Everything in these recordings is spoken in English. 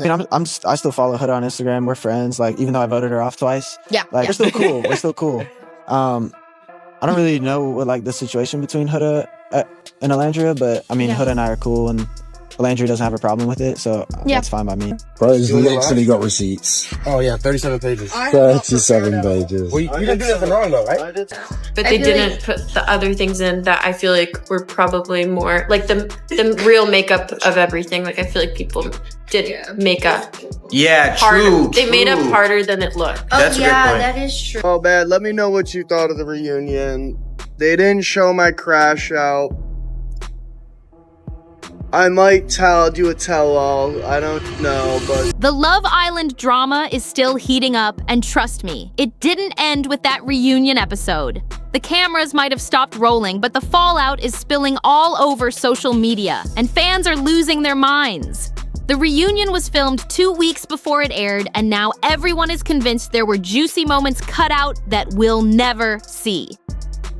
I mean, I still follow Huda on Instagram. We're friends. Like, even though I voted her off twice. Yeah. Like, we're still cool. We're still cool. I don't really know what, like, the situation between Huda and Alandria, but I mean, Huda and I are cool, and Alandria doesn't have a problem with it, so that's fine by me. Bro, he's literally got receipts. Oh yeah, 37 pages. 37 pages. Well, you didn't do nothing wrong though, right? But they didn't put the other things in that I feel like were probably more like the real makeup of everything. Like I feel like people did makeup. Yeah, harder. true. They made up harder than it looked. That's a good point. That is true. Oh, bad. Let me know what you thought of the reunion. They didn't show my crash out. I might do a tell-all. I don't know, but... The Love Island drama is still heating up, and trust me, it didn't end with that reunion episode. The cameras might have stopped rolling, but the fallout is spilling all over social media, and fans are losing their minds. The reunion was filmed 2 weeks before it aired, and now everyone is convinced there were juicy moments cut out that we'll never see.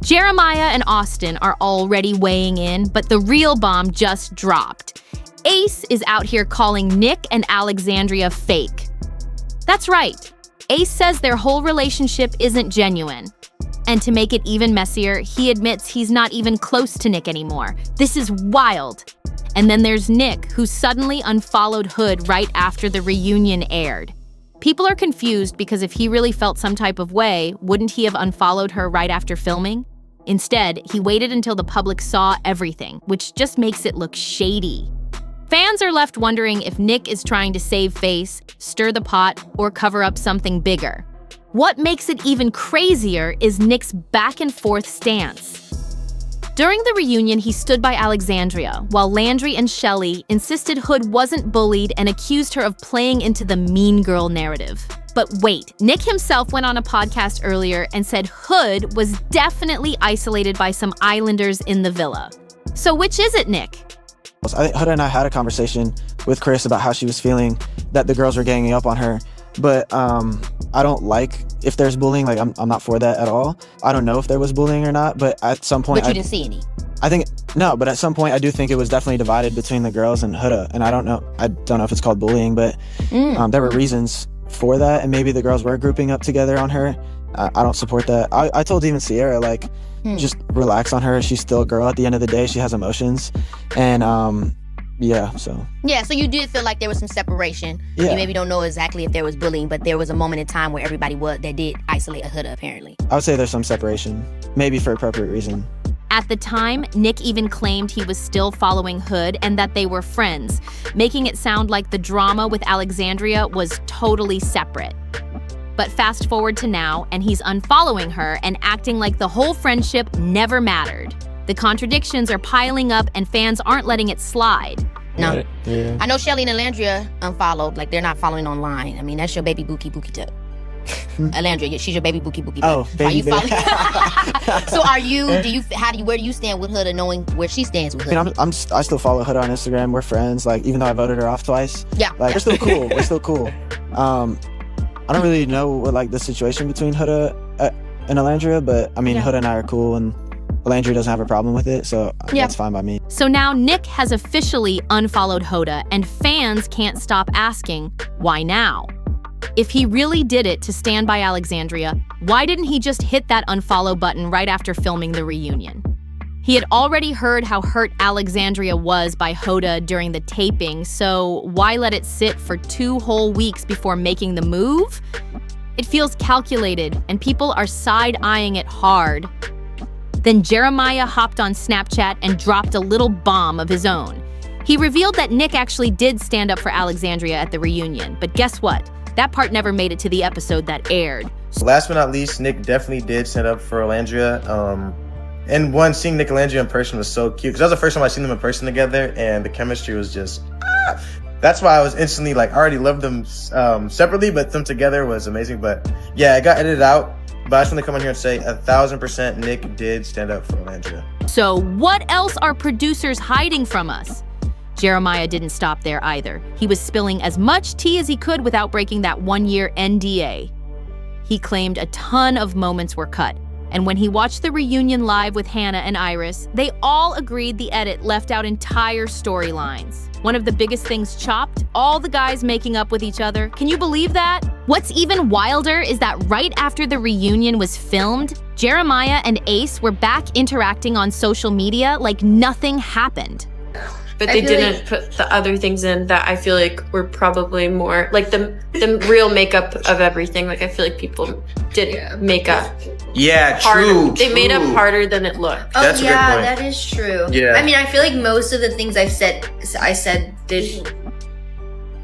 Jeremiah and Austin are already weighing in, but the real bomb just dropped. Ace is out here calling Nick and Alexandria fake. That's right. Ace says their whole relationship isn't genuine. And to make it even messier, he admits he's not even close to Nick anymore. This is wild. And then there's Nick, who suddenly unfollowed Hood right after the reunion aired. People are confused because if he really felt some type of way, wouldn't he have unfollowed her right after filming? Instead, he waited until the public saw everything, which just makes it look shady. Fans are left wondering if Nick is trying to save face, stir the pot, or cover up something bigger. What makes it even crazier is Nick's back and forth stance. During the reunion, he stood by Alexandria, while Landry and Shelley insisted Hood wasn't bullied and accused her of playing into the mean girl narrative. But wait, Nick himself went on a podcast earlier and said Hood was definitely isolated by some islanders in the villa. So which is it, Nick? I think Huda and I had a conversation with Chris about how she was feeling that the girls were ganging up on her. But I don't like if there's bullying. Like, I'm not for that at all. I don't know if there was bullying or not, but at some point... But you didn't see any? I think... No, but at some point, I do think it was definitely divided between the girls and Huda. And I don't know if it's called bullying, but there were reasons for that. And maybe the girls were grouping up together on her. I don't support that. I told even Sierra, like, just relax on her. She's still a girl at the end of the day. She has emotions. And... so you did feel like there was some separation. Yeah. You maybe don't know exactly if there was bullying, but there was a moment in time where everybody that did isolate Huda, apparently. I would say there's some separation, maybe for appropriate reason. At the time, Nick even claimed he was still following Hood and that they were friends, making it sound like the drama with Alexandria was totally separate. But fast forward to now, and he's unfollowing her and acting like the whole friendship never mattered. The contradictions are piling up and fans aren't letting it slide. No. Yeah. I know Shelley and Alandria unfollowed, like they're not following online. I mean, that's your baby Bookie Tuck. Alandria, she's your baby Bookie Tuck. Oh, baby, are you baby. So where do you stand with Huda, knowing where she stands with Huda? I mean, I still follow Huda on Instagram. We're friends. Like, even though I voted her off twice. Yeah. Like, we're still cool. We're still cool. I don't really know what, like, the situation between Huda and Alandria, but I mean, Huda and I are cool, and Alandria doesn't have a problem with it, so that's fine by me. So now Nick has officially unfollowed Hoda, and fans can't stop asking, why now? If he really did it to stand by Alexandria, why didn't he just hit that unfollow button right after filming the reunion? He had already heard how hurt Alexandria was by Hoda during the taping, so why let it sit for 2 whole weeks before making the move? It feels calculated, and people are side-eyeing it hard. Then Jeremiah hopped on Snapchat and dropped a little bomb of his own. He revealed that Nick actually did stand up for Alexandria at the reunion, but guess what? That part never made it to the episode that aired. So last but not least, Nick definitely did stand up for Alandria. And seeing Nick and Alandria in person was so cute, because that was the first time I seen them in person together, and the chemistry was just... That's why I was instantly, like, I already loved them separately, but them together was amazing. But yeah, it got edited out. But I just want to come on here and say 1,000% Nick did stand up for Alandria. So what else are producers hiding from us? Jeremiah didn't stop there either. He was spilling as much tea as he could without breaking that 1-year NDA. He claimed a ton of moments were cut, And when he watched the reunion live with Hannah and Iris, they all agreed the edit left out entire storylines. One of the biggest things chopped, all the guys making up with each other. Can you believe that? What's even wilder is that right after the reunion was filmed, Jeremiah and Ace were back interacting on social media like nothing happened. But they didn't put the other things in that I feel like were probably more like the real makeup of everything. Like I feel like people did make up. Yeah, Harder. true. They made up harder than it looked. Oh, That's a good yeah, point. that is true. Yeah. I mean, I feel like most of the things I said did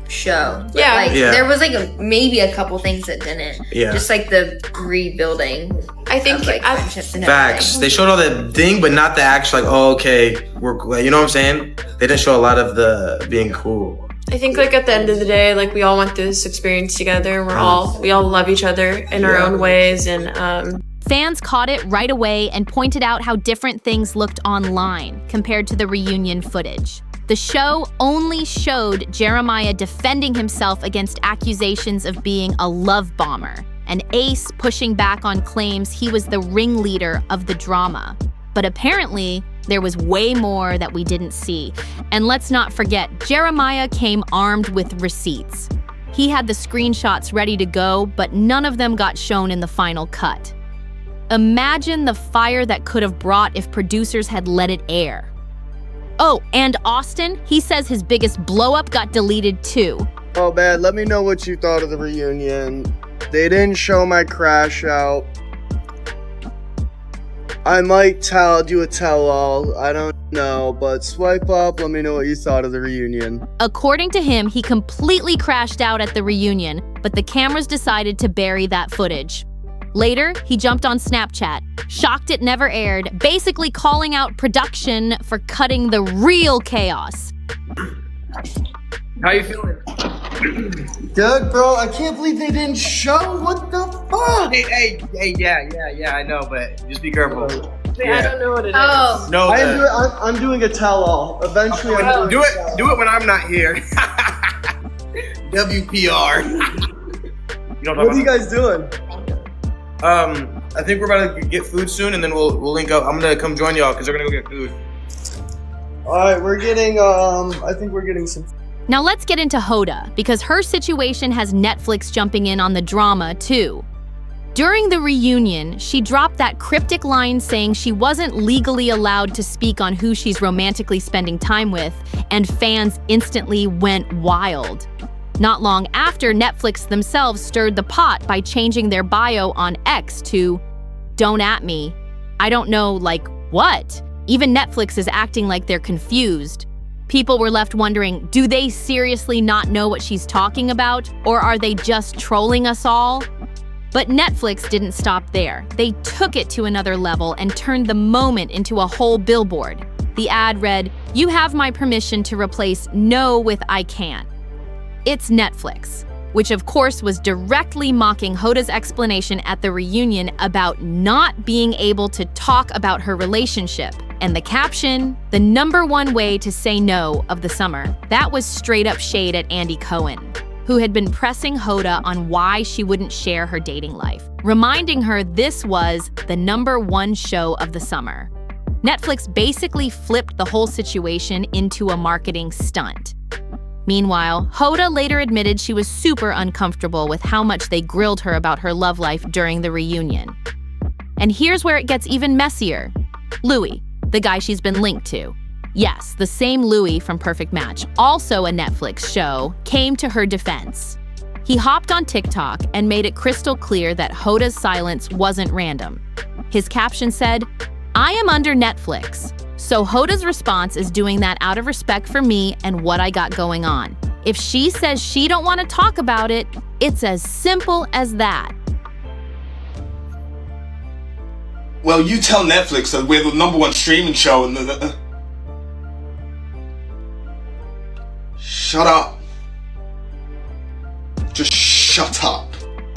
show. But, Yeah. There was like maybe a couple things that didn't. Yeah. Just like the rebuilding. I think of, like, friendships and Facts. everything. They showed all the thing, but not the actual, like, oh, okay, we're, you know what I'm saying? They didn't show a lot of the being cool. I think like at the end of the day, like we all went through this experience together. We all love each other in our own ways, and Fans caught it right away and pointed out how different things looked online compared to the reunion footage. The show only showed Jeremiah defending himself against accusations of being a love bomber, and Ace pushing back on claims he was the ringleader of the drama. But apparently, there was way more that we didn't see. And let's not forget, Jeremiah came armed with receipts. He had the screenshots ready to go, but none of them got shown in the final cut. Imagine the fire that could have brought if producers had let it air. Oh, and Austin, he says his biggest blow-up got deleted too. Oh man, let me know what you thought of the reunion. They didn't show my crash out. I might do a tell-all, I don't know, but swipe up, let me know what you thought of the reunion. According to him, he completely crashed out at the reunion, but the cameras decided to bury that footage. Later, he jumped on Snapchat, shocked it never aired, basically calling out production for cutting the real chaos. How you feeling? Good, bro, I can't believe they didn't show, what the fuck? Hey, yeah, I know, but just be careful. I don't know what it is. Oh, No, I'm doing a tell-all. Eventually, I'm doing Do it when I'm not here. WPR. What are you guys doing? I think we're about to get food soon, and then we'll link up. I'm gonna come join y'all because they're gonna go get food. Alright, we're getting, I think we're getting some. Now let's get into Hoda, because her situation has Netflix jumping in on the drama too. During the reunion, she dropped that cryptic line saying she wasn't legally allowed to speak on who she's romantically spending time with, and fans instantly went wild. Not long after, Netflix themselves stirred the pot by changing their bio on X to, "Don't at me." I don't know, like, what? Even Netflix is acting like they're confused. People were left wondering, do they seriously not know what she's talking about, or are they just trolling us all? But Netflix didn't stop there. They took it to another level and turned the moment into a whole billboard. The ad read, "You have my permission to replace no with I can't." It's Netflix, which of course was directly mocking Hoda's explanation at the reunion about not being able to talk about her relationship. And the caption, "The #1 way to say no of the summer." That was straight up shade at Andy Cohen, who had been pressing Hoda on why she wouldn't share her dating life, reminding her this was the #1 show of the summer. Netflix basically flipped the whole situation into a marketing stunt. Meanwhile, Hoda later admitted she was super uncomfortable with how much they grilled her about her love life during the reunion. And here's where it gets even messier. Louis, the guy she's been linked to. Yes, the same Louis from Perfect Match, also a Netflix show, came to her defense. He hopped on TikTok and made it crystal clear that Hoda's silence wasn't random. His caption said, "I am under Netflix. So Hoda's response is doing that out of respect for me and what I got going on. If she says she don't want to talk about it, it's as simple as that." Well, you tell Netflix that we're the #1 streaming show and Shut up. Just shut up.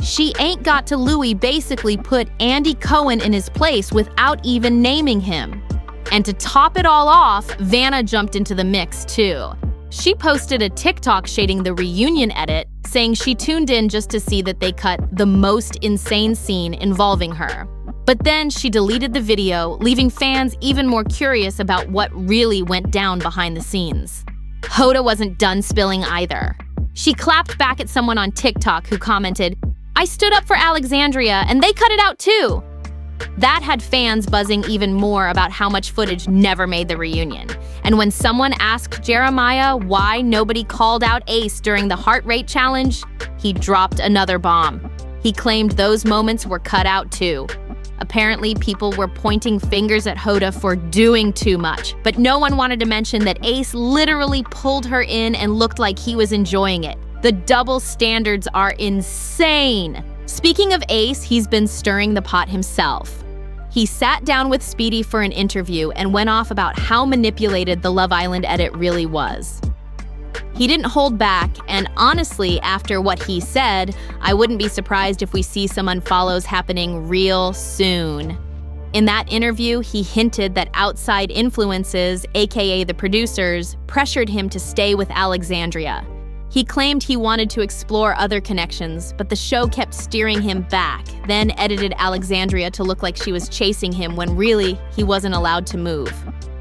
She ain't got to Louis basically put Andy Cohen in his place without even naming him. And to top it all off, Vanna jumped into the mix too. She posted a TikTok shading the reunion edit, saying she tuned in just to see that they cut the most insane scene involving her. But then she deleted the video, leaving fans even more curious about what really went down behind the scenes. Hoda wasn't done spilling either. She clapped back at someone on TikTok who commented, "I stood up for Alexandria and they cut it out too." That had fans buzzing even more about how much footage never made the reunion. And when someone asked Jeremiah why nobody called out Ace during the heart rate challenge, he dropped another bomb. He claimed those moments were cut out too. Apparently, people were pointing fingers at Hoda for doing too much, but no one wanted to mention that Ace literally pulled her in and looked like he was enjoying it. The double standards are insane. Speaking of Ace, he's been stirring the pot himself. He sat down with Speedy for an interview and went off about how manipulated the Love Island edit really was. He didn't hold back, and honestly, after what he said, I wouldn't be surprised if we see some unfollows happening real soon. In that interview, he hinted that outside influences, aka the producers, pressured him to stay with Alexandria. He claimed he wanted to explore other connections, but the show kept steering him back, then edited Alexandria to look like she was chasing him when really, he wasn't allowed to move.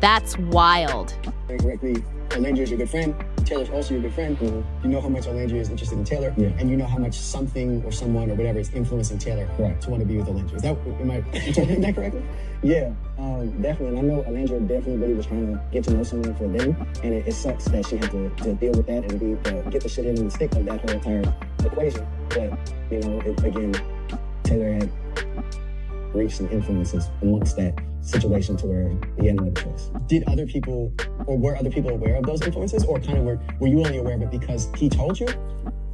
That's wild. Correctly, Alandria is your good friend. Taylor's also your good friend. You know how much Alandria is interested in Taylor, and you know how much something or someone or whatever is influencing Taylor to want to be with Alandria. Am I interpreting that correctly? Yeah, definitely. And I know Alandria definitely really was trying to get to know someone for them, and it sucks that she had to deal with that and get the shit in the stick of that whole entire equation. But, you know, again, Taylor had reached some influences amongst that situation to where he had no other choice. Did other people, or were other people aware of those influences, or kind of were you only aware of it because he told you?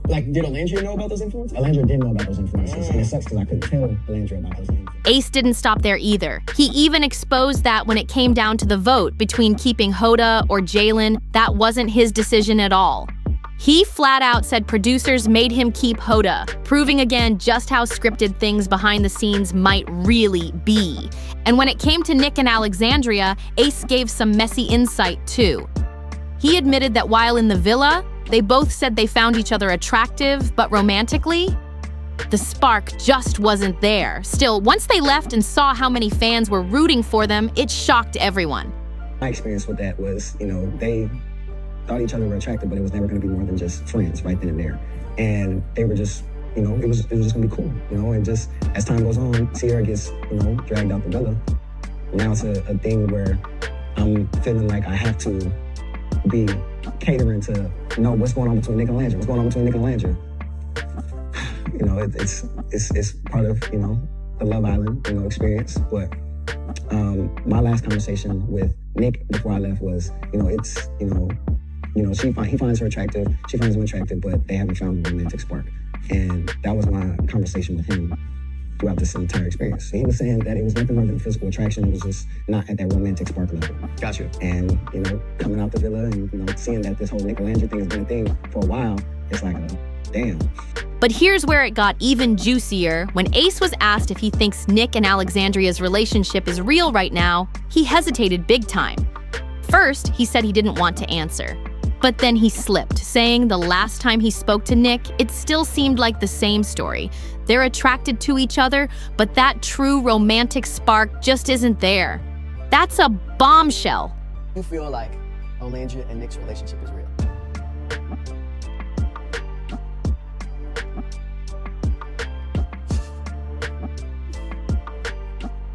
Like, did Alandria know about those influences? Alandria did know about those influences, and it sucks because I couldn't tell Alandria about those influences. Ace didn't stop there either. He even exposed that when it came down to the vote between keeping Hoda or Jalen, that wasn't his decision at all. He flat out said producers made him keep Hoda, proving again just how scripted things behind the scenes might really be. And when it came to Nick and Alexandria, Ace gave some messy insight too. He admitted that while in the villa, they both said they found each other attractive, but romantically, the spark just wasn't there. Still, once they left and saw how many fans were rooting for them, it shocked everyone. My experience with that was, you know, they thought each other were attractive, but it was never going to be more than just friends right then and there. And they were just, you know, it was just going to be cool, you know, and just as time goes on, Sierra gets, you know, dragged out the villa. Now it's a thing where I'm feeling like I have to be catering to know what's going on between Nick and Landry. What's going on between Nick and Landry? You know, it's part of, you know, the Love Island, you know, experience. But my last conversation with Nick before I left was, you know, it's, you know, he finds her attractive, she finds him attractive, but they haven't found a romantic spark. And that was my conversation with him throughout this entire experience. He was saying that it was nothing more than physical attraction. It was just not at that romantic spark level. Gotcha. And, you know, coming out the villa and, you know, seeing that this whole Nick and Landry thing has been a thing for a while, it's like, damn. But here's where it got even juicier. When Ace was asked if he thinks Nick and Alexandria's relationship is real right now, he hesitated big time. First, he said he didn't want to answer. But then he slipped, saying the last time he spoke to Nick, it still seemed like the same story. They're attracted to each other, but that true romantic spark just isn't there. That's a bombshell. You feel like Alandria and Nick's relationship is real?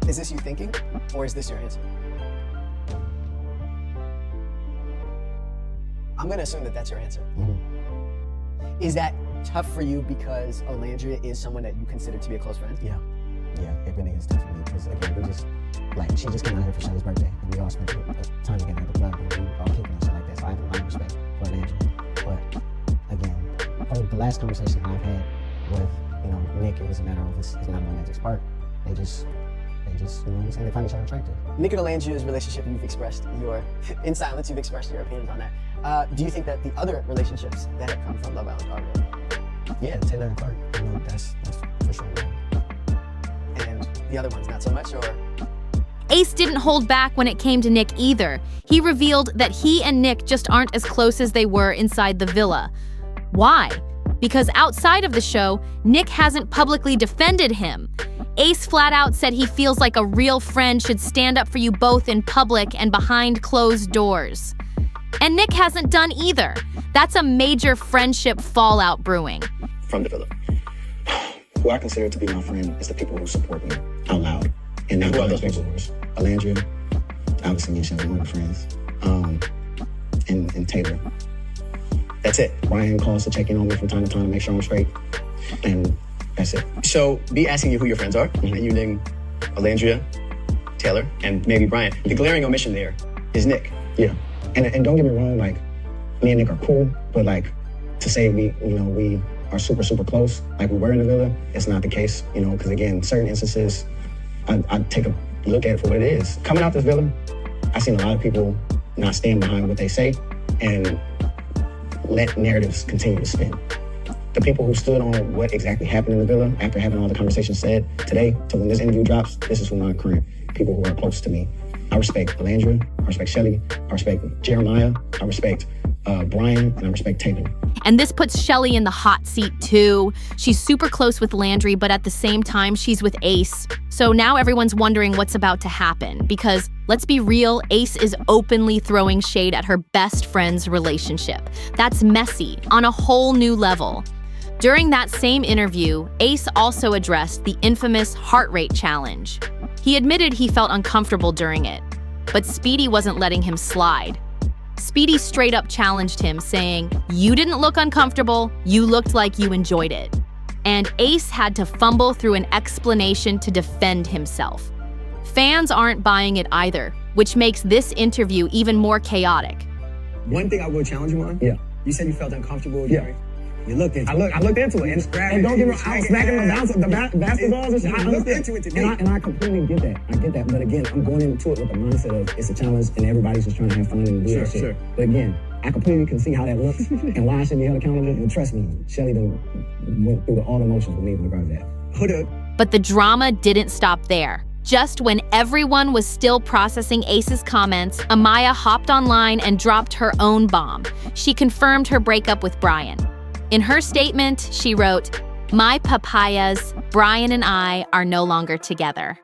Is this you thinking, or is this your answer? I'm gonna assume that that's your answer. Mm-hmm. Is that tough for you because Alandria is someone that you consider to be a close friend? Yeah, it really is tough for me because, again, she just came out here for Shelley's birthday, and we all spent time together at the club, and we all kicking and shit like that, so I have a lot of respect for Alandria. But, again, the last conversation I've had with, you know, Nick, it was a matter of it's not a romantic spark. They just, you know, they find each other attractive. Nick and Alandria's relationship, you've expressed in silence, you've expressed your opinions on that. Do you think that the other relationships that have come from Love Island are real? Yeah, Taylor and Clark, you know, that's for sure real. And the other ones, not so much, or? Ace didn't hold back when it came to Nick either. He revealed that he and Nick just aren't as close as they were inside the villa. Why? Because outside of the show, Nick hasn't publicly defended him. Ace flat out said he feels like a real friend should stand up for you both in public and behind closed doors. And Nick hasn't done either. That's a major friendship fallout brewing. From the villa. Who I consider to be my friend is the people who support me out loud. And who are those people? Alandria, obviously me and Shelly, one of my friends. And Taylor. That's it. Brian calls to check in on me from time to time to make sure I'm straight. And that's it. So, be asking you who your friends are, and you name Alandria, Taylor, and maybe Brian. The glaring omission there is Nick. Yeah. And don't get me wrong, like, me and Nick are cool, but like, to say we are super, super close, like we were in the villa, it's not the case, because again, certain instances, I take a look at it for what it is. Coming out this villa, I've seen a lot of people not stand behind what they say and let narratives continue to spin. The people who stood on what exactly happened in the villa after having all the conversations said today, to when this interview drops, this is who my current people who are close to me. I respect Alandria, I respect Shelly, I respect Jeremiah, I respect Brian, and I respect Taylor. And this puts Shelly in the hot seat too. She's super close with Landry, but at the same time, she's with Ace. So now everyone's wondering what's about to happen because, let's be real, Ace is openly throwing shade at her best friend's relationship. That's messy on a whole new level. During that same interview, Ace also addressed the infamous heart rate challenge. He admitted he felt uncomfortable during it, but Speedy wasn't letting him slide. Speedy straight up challenged him, saying, "You didn't look uncomfortable, you looked like you enjoyed it." And Ace had to fumble through an explanation to defend himself. Fans aren't buying it either, which makes this interview even more chaotic. One thing I will challenge you on. Yeah. You said you felt uncomfortable. Yeah. You looked into it. I looked into it. And don't get me wrong, I was smacking the basketballs and shit. I looked into it today. And I completely get that. I get that. But again, I'm going into it with the mindset of it's a challenge and everybody's just trying to have fun and do that shit. Sure. But again, I completely can see how that looks and why I should be held accountable. And trust me, Shelly went through all the emotions with me in regards to that. Hold up. But the drama didn't stop there. Just when everyone was still processing Ace's comments, Amaya hopped online and dropped her own bomb. She confirmed her breakup with Brian. In her statement, she wrote, "My papayas, Brian and I are no longer together."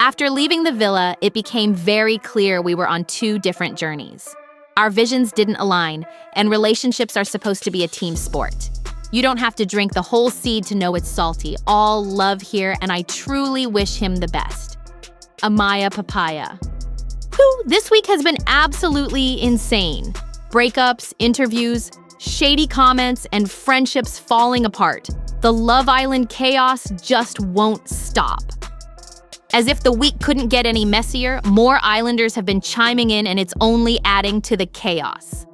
After leaving the villa, it became very clear we were on two different journeys. Our visions didn't align, and relationships are supposed to be a team sport. You don't have to drink the whole seed to know it's salty. All love here, and I truly wish him the best. Amaya Papaya. Whew, this week has been absolutely insane. Breakups, interviews, shady comments, and friendships falling apart. The Love Island chaos just won't stop. As if the week couldn't get any messier, more Islanders have been chiming in and it's only adding to the chaos.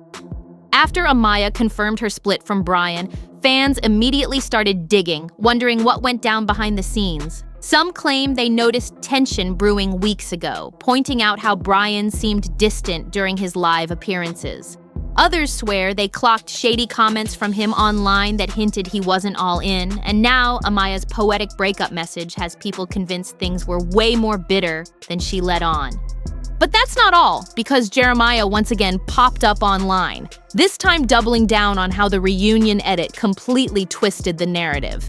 After Amaya confirmed her split from Brian, fans immediately started digging, wondering what went down behind the scenes. Some claim they noticed tension brewing weeks ago, pointing out how Brian seemed distant during his live appearances. Others swear they clocked shady comments from him online that hinted he wasn't all in, and now Amaya's poetic breakup message has people convinced things were way more bitter than she let on. But that's not all, because Jeremiah once again popped up online, this time doubling down on how the reunion edit completely twisted the narrative.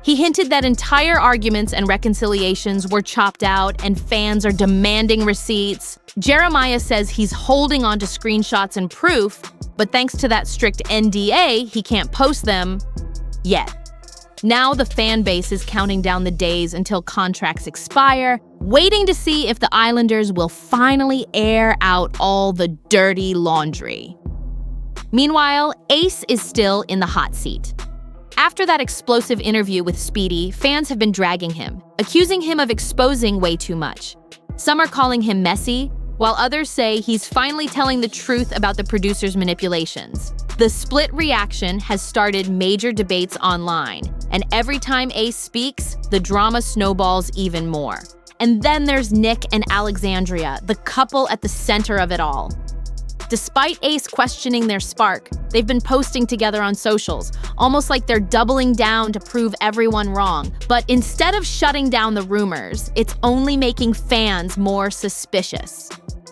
He hinted that entire arguments and reconciliations were chopped out and fans are demanding receipts. Jeremiah says he's holding on to screenshots and proof, but thanks to that strict NDA, he can't post them yet. Now the fan base is counting down the days until contracts expire, waiting to see if the Islanders will finally air out all the dirty laundry. Meanwhile, Ace is still in the hot seat. After that explosive interview with Speedy, fans have been dragging him, accusing him of exposing way too much. Some are calling him messy, while others say he's finally telling the truth about the producer's manipulations. The split reaction has started major debates online, and every time Ace speaks, the drama snowballs even more. And then there's Nick and Alexandria, the couple at the center of it all. Despite Ace questioning their spark, they've been posting together on socials, almost like they're doubling down to prove everyone wrong. But instead of shutting down the rumors, it's only making fans more suspicious.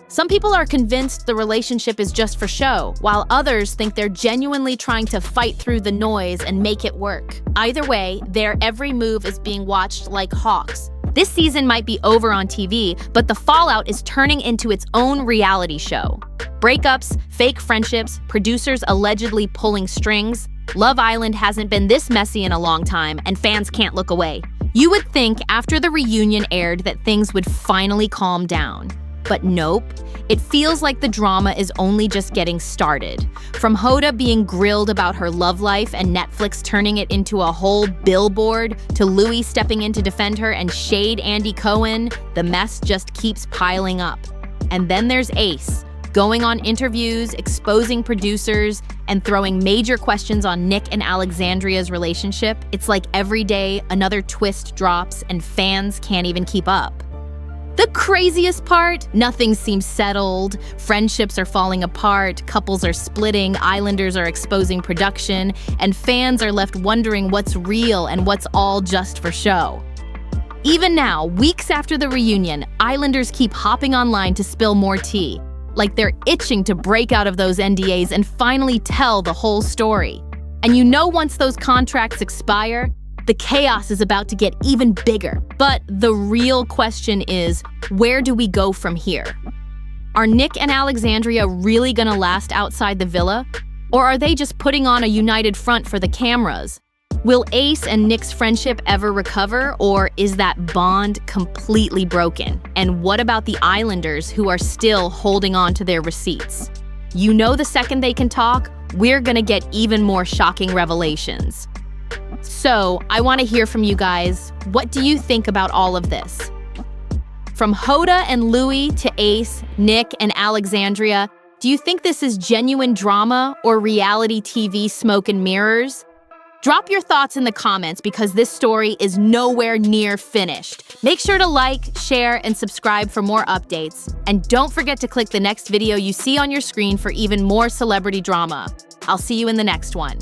Some people are convinced the relationship is just for show, while others think they're genuinely trying to fight through the noise and make it work. Either way, their every move is being watched like hawks. This season might be over on TV, but the fallout is turning into its own reality show. Breakups, fake friendships, producers allegedly pulling strings. Love Island hasn't been this messy in a long time, and fans can't look away. You would think after the reunion aired that things would finally calm down. But nope, it feels like the drama is only just getting started. From Hoda being grilled about her love life and Netflix turning it into a whole billboard, to Louis stepping in to defend her and shade Andy Cohen, the mess just keeps piling up. And then there's Ace, going on interviews, exposing producers, and throwing major questions on Nick and Alexandria's relationship. It's like every day another twist drops and fans can't even keep up. The craziest part? Nothing seems settled. Friendships are falling apart, couples are splitting, islanders are exposing production, and fans are left wondering what's real and what's all just for show. Even now, weeks after the reunion, islanders keep hopping online to spill more tea, like they're itching to break out of those NDAs and finally tell the whole story. And you know once those contracts expire, the chaos is about to get even bigger. But the real question is, where do we go from here? Are Nick and Alexandria really gonna last outside the villa? Or are they just putting on a united front for the cameras? Will Ace and Nick's friendship ever recover, or is that bond completely broken? And what about the Islanders who are still holding on to their receipts? You know the second they can talk, we're gonna get even more shocking revelations. So, I want to hear from you guys. What do you think about all of this? From Hoda and Louis to Ace, Nick, and Alexandria, do you think this is genuine drama or reality TV smoke and mirrors? Drop your thoughts in the comments because this story is nowhere near finished. Make sure to like, share, and subscribe for more updates. And don't forget to click the next video you see on your screen for even more celebrity drama. I'll see you in the next one.